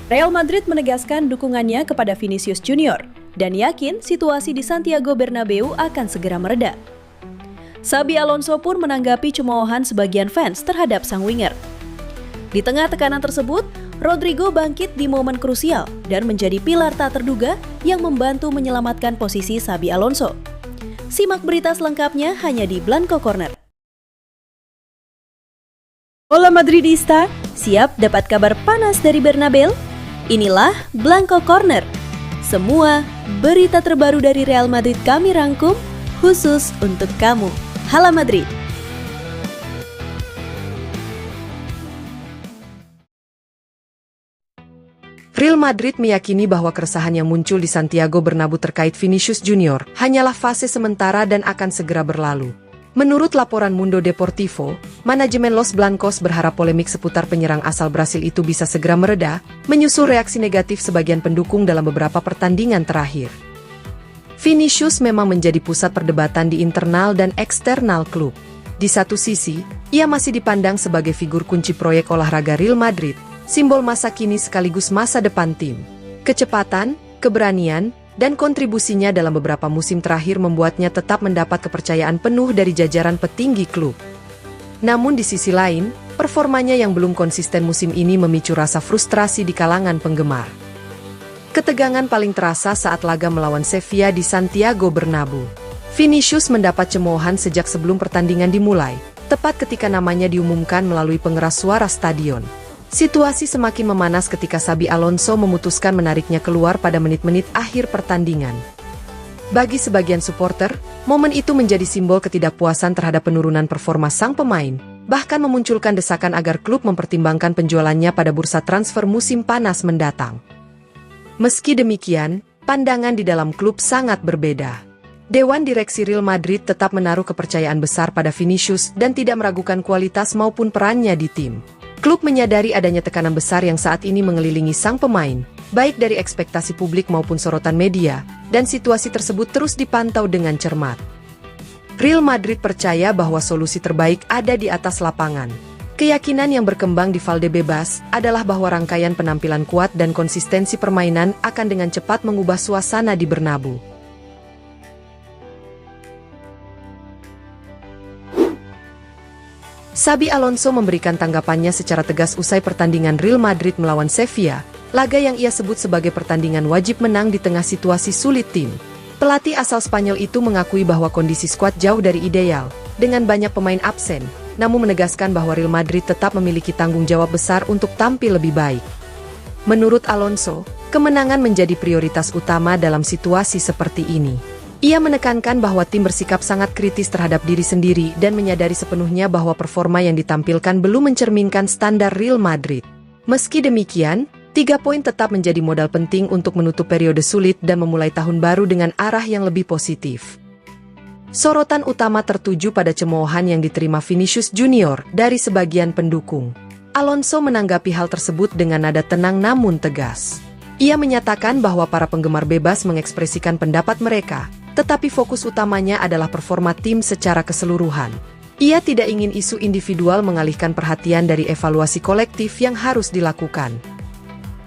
Real Madrid menegaskan dukungannya kepada Vinicius Junior dan yakin situasi di Santiago Bernabeu akan segera mereda. Xabi Alonso pun menanggapi cemoohan sebagian fans terhadap sang winger. Di tengah tekanan tersebut, Rodrigo bangkit di momen krusial dan menjadi pilar tak terduga yang membantu menyelamatkan posisi Xabi Alonso. Simak berita selengkapnya hanya di Blanco Corner. Hola Madridista, siap dapat kabar panas dari Bernabeu? Inilah Blanco Corner. Semua berita terbaru dari Real Madrid kami rangkum khusus untuk kamu. Hala Madrid. Real Madrid meyakini bahwa keresahan yang muncul di Santiago Bernabeu terkait Vinicius Junior hanyalah fase sementara dan akan segera berlalu. Menurut laporan Mundo Deportivo, manajemen Los Blancos berharap polemik seputar penyerang asal Brasil itu bisa segera mereda, menyusul reaksi negatif sebagian pendukung dalam beberapa pertandingan terakhir. Vinicius memang menjadi pusat perdebatan di internal dan eksternal klub. Di satu sisi, ia masih dipandang sebagai figur kunci proyek olahraga Real Madrid, simbol masa kini sekaligus masa depan tim. Kecepatan, keberanian, dan kontribusinya dalam beberapa musim terakhir membuatnya tetap mendapat kepercayaan penuh dari jajaran petinggi klub. Namun di sisi lain, performanya yang belum konsisten musim ini memicu rasa frustrasi di kalangan penggemar. Ketegangan paling terasa saat laga melawan Sevilla di Santiago Bernabeu. Vinicius mendapat cemoohan sejak sebelum pertandingan dimulai, tepat ketika namanya diumumkan melalui pengeras suara stadion. Situasi semakin memanas ketika Xabi Alonso memutuskan menariknya keluar pada menit-menit akhir pertandingan. Bagi sebagian supporter, momen itu menjadi simbol ketidakpuasan terhadap penurunan performa sang pemain, bahkan memunculkan desakan agar klub mempertimbangkan penjualannya pada bursa transfer musim panas mendatang. Meski demikian, pandangan di dalam klub sangat berbeda. Dewan Direksi Real Madrid tetap menaruh kepercayaan besar pada Vinicius dan tidak meragukan kualitas maupun perannya di tim. Klub menyadari adanya tekanan besar yang saat ini mengelilingi sang pemain, baik dari ekspektasi publik maupun sorotan media, dan situasi tersebut terus dipantau dengan cermat. Real Madrid percaya bahwa solusi terbaik ada di atas lapangan. Keyakinan yang berkembang di Valdebebas adalah bahwa rangkaian penampilan kuat dan konsistensi permainan akan dengan cepat mengubah suasana di Bernabeu. Xabi Alonso memberikan tanggapannya secara tegas usai pertandingan Real Madrid melawan Sevilla, laga yang ia sebut sebagai pertandingan wajib menang di tengah situasi sulit tim. Pelatih asal Spanyol itu mengakui bahwa kondisi skuad jauh dari ideal, dengan banyak pemain absen, namun menegaskan bahwa Real Madrid tetap memiliki tanggung jawab besar untuk tampil lebih baik. Menurut Alonso, kemenangan menjadi prioritas utama dalam situasi seperti ini. Ia menekankan bahwa tim bersikap sangat kritis terhadap diri sendiri dan menyadari sepenuhnya bahwa performa yang ditampilkan belum mencerminkan standar Real Madrid. Meski demikian, 3 poin tetap menjadi modal penting untuk menutup periode sulit dan memulai tahun baru dengan arah yang lebih positif. Sorotan utama tertuju pada cemoohan yang diterima Vinicius Junior dari sebagian pendukung. Alonso menanggapi hal tersebut dengan nada tenang namun tegas. Ia menyatakan bahwa para penggemar bebas mengekspresikan pendapat mereka, tetapi fokus utamanya adalah performa tim secara keseluruhan. Ia tidak ingin isu individual mengalihkan perhatian dari evaluasi kolektif yang harus dilakukan.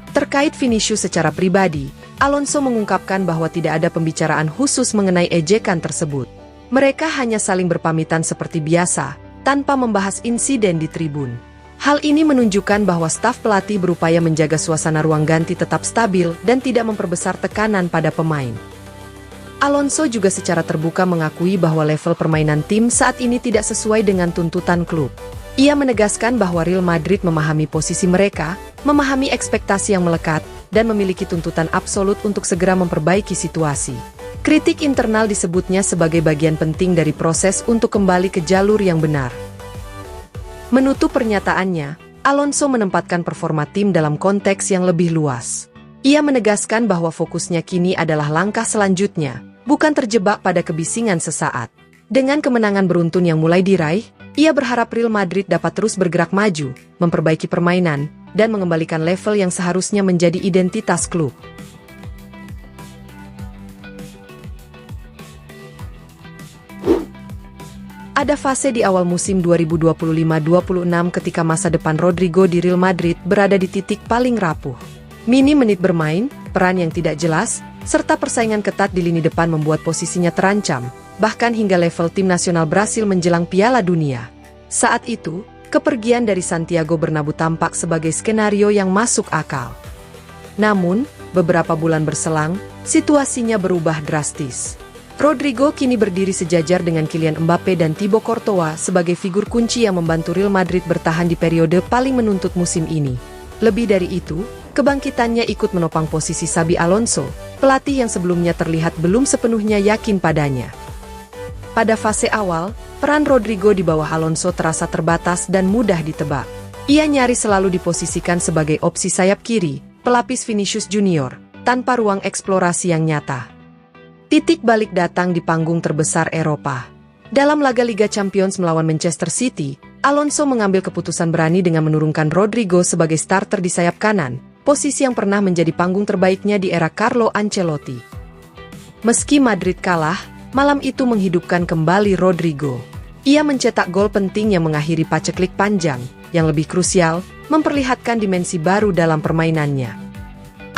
Terkait Vinicius secara pribadi, Alonso mengungkapkan bahwa tidak ada pembicaraan khusus mengenai ejekan tersebut. Mereka hanya saling berpamitan seperti biasa, tanpa membahas insiden di tribun. Hal ini menunjukkan bahwa staf pelatih berupaya menjaga suasana ruang ganti tetap stabil dan tidak memperbesar tekanan pada pemain. Alonso juga secara terbuka mengakui bahwa level permainan tim saat ini tidak sesuai dengan tuntutan klub. Ia menegaskan bahwa Real Madrid memahami posisi mereka, memahami ekspektasi yang melekat, dan memiliki tuntutan absolut untuk segera memperbaiki situasi. Kritik internal disebutnya sebagai bagian penting dari proses untuk kembali ke jalur yang benar. Menutup pernyataannya, Alonso menempatkan performa tim dalam konteks yang lebih luas. Ia menegaskan bahwa fokusnya kini adalah langkah selanjutnya, bukan terjebak pada kebisingan sesaat. Dengan kemenangan beruntun yang mulai diraih, ia berharap Real Madrid dapat terus bergerak maju, memperbaiki permainan, dan mengembalikan level yang seharusnya menjadi identitas klub. Ada fase di awal musim 2025-26 ketika masa depan Rodrigo di Real Madrid berada di titik paling rapuh. Minim menit bermain, peran yang tidak jelas, serta persaingan ketat di lini depan membuat posisinya terancam, bahkan hingga level tim nasional Brasil menjelang Piala Dunia. Saat itu, kepergian dari Santiago Bernabéu tampak sebagai skenario yang masuk akal. Namun, beberapa bulan berselang, situasinya berubah drastis. Rodrigo kini berdiri sejajar dengan Kylian Mbappe dan Thibaut Courtois sebagai figur kunci yang membantu Real Madrid bertahan di periode paling menuntut musim ini. Lebih dari itu, kebangkitannya ikut menopang posisi Xabi Alonso, pelatih yang sebelumnya terlihat belum sepenuhnya yakin padanya. Pada fase awal, peran Rodrigo di bawah Alonso terasa terbatas dan mudah ditebak. Ia nyaris selalu diposisikan sebagai opsi sayap kiri, pelapis Vinicius Junior, tanpa ruang eksplorasi yang nyata. Titik balik datang di panggung terbesar Eropa. Dalam laga Liga Champions melawan Manchester City, Alonso mengambil keputusan berani dengan menurunkan Rodrigo sebagai starter di sayap kanan, posisi yang pernah menjadi panggung terbaiknya di era Carlo Ancelotti. Meski Madrid kalah, malam itu menghidupkan kembali Rodrigo. Ia mencetak gol penting yang mengakhiri paceklik panjang, yang lebih krusial, memperlihatkan dimensi baru dalam permainannya.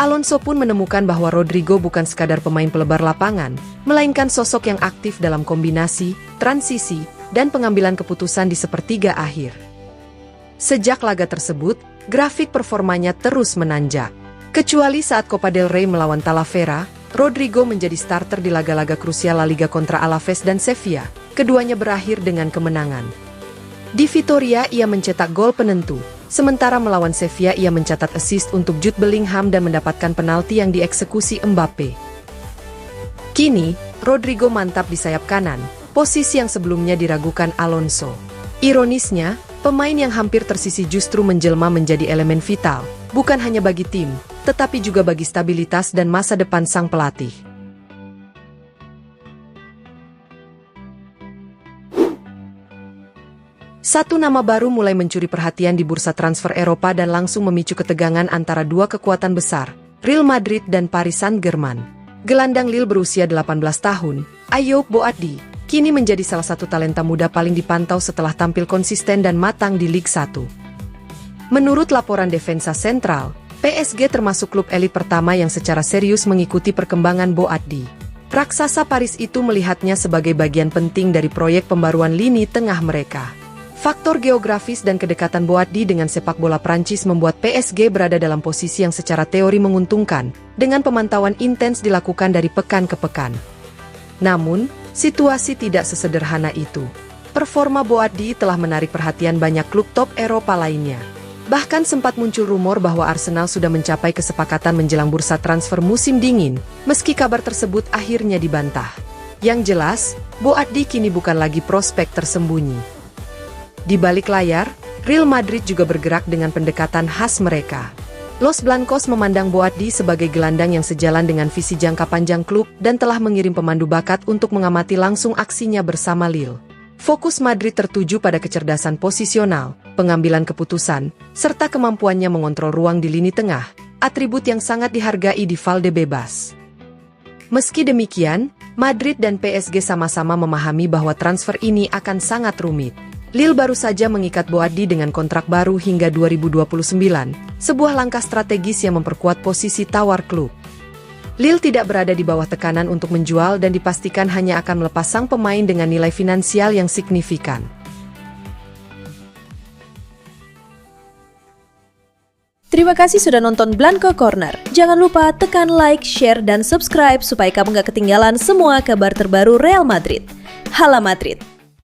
Alonso pun menemukan bahwa Rodrigo bukan sekadar pemain pelebar lapangan, melainkan sosok yang aktif dalam kombinasi, transisi, dan pengambilan keputusan di sepertiga akhir. Sejak laga tersebut, grafik performanya terus menanjak. Kecuali saat Copa del Rey melawan Talavera, Rodrigo menjadi starter di laga-laga krusial La Liga kontra Alaves dan Sevilla. Keduanya berakhir dengan kemenangan. Di Vitoria ia mencetak gol penentu, sementara melawan Sevilla ia mencatat assist untuk Jude Bellingham dan mendapatkan penalti yang dieksekusi Mbappe. Kini, Rodrigo mantap di sayap kanan, posisi yang sebelumnya diragukan Alonso. Ironisnya, pemain yang hampir tersisih justru menjelma menjadi elemen vital, bukan hanya bagi tim, tetapi juga bagi stabilitas dan masa depan sang pelatih. Satu nama baru mulai mencuri perhatian di bursa transfer Eropa dan langsung memicu ketegangan antara dua kekuatan besar, Real Madrid dan Paris Saint-Germain. Gelandang Lille berusia 18 tahun, Ayoub Boadi, kini menjadi salah satu talenta muda paling dipantau setelah tampil konsisten dan matang di Ligue 1. Menurut laporan Defensa Central, PSG termasuk klub elit pertama yang secara serius mengikuti perkembangan Boadi. Raksasa Paris itu melihatnya sebagai bagian penting dari proyek pembaruan lini tengah mereka. Faktor geografis dan kedekatan Boadi dengan sepak bola Prancis membuat PSG berada dalam posisi yang secara teori menguntungkan, dengan pemantauan intens dilakukan dari pekan ke pekan. Namun, situasi tidak sesederhana itu. Performa Boadi telah menarik perhatian banyak klub top Eropa lainnya. Bahkan sempat muncul rumor bahwa Arsenal sudah mencapai kesepakatan menjelang bursa transfer musim dingin, meski kabar tersebut akhirnya dibantah. Yang jelas, Boadi kini bukan lagi prospek tersembunyi. Di balik layar, Real Madrid juga bergerak dengan pendekatan khas mereka. Los Blancos memandang Boadi sebagai gelandang yang sejalan dengan visi jangka panjang klub dan telah mengirim pemandu bakat untuk mengamati langsung aksinya bersama Lille. Fokus Madrid tertuju pada kecerdasan posisional, pengambilan keputusan, serta kemampuannya mengontrol ruang di lini tengah, atribut yang sangat dihargai di Valdebebas. Meski demikian, Madrid dan PSG sama-sama memahami bahwa transfer ini akan sangat rumit. Lille baru saja mengikat Boadi dengan kontrak baru hingga 2029, sebuah langkah strategis yang memperkuat posisi tawar klub. Lille tidak berada di bawah tekanan untuk menjual dan dipastikan hanya akan melepas sang pemain dengan nilai finansial yang signifikan. Terima kasih sudah nonton Blanco Corner. Jangan lupa tekan like, share, dan subscribe supaya kamu gak ketinggalan semua kabar terbaru Real Madrid. Hala Madrid!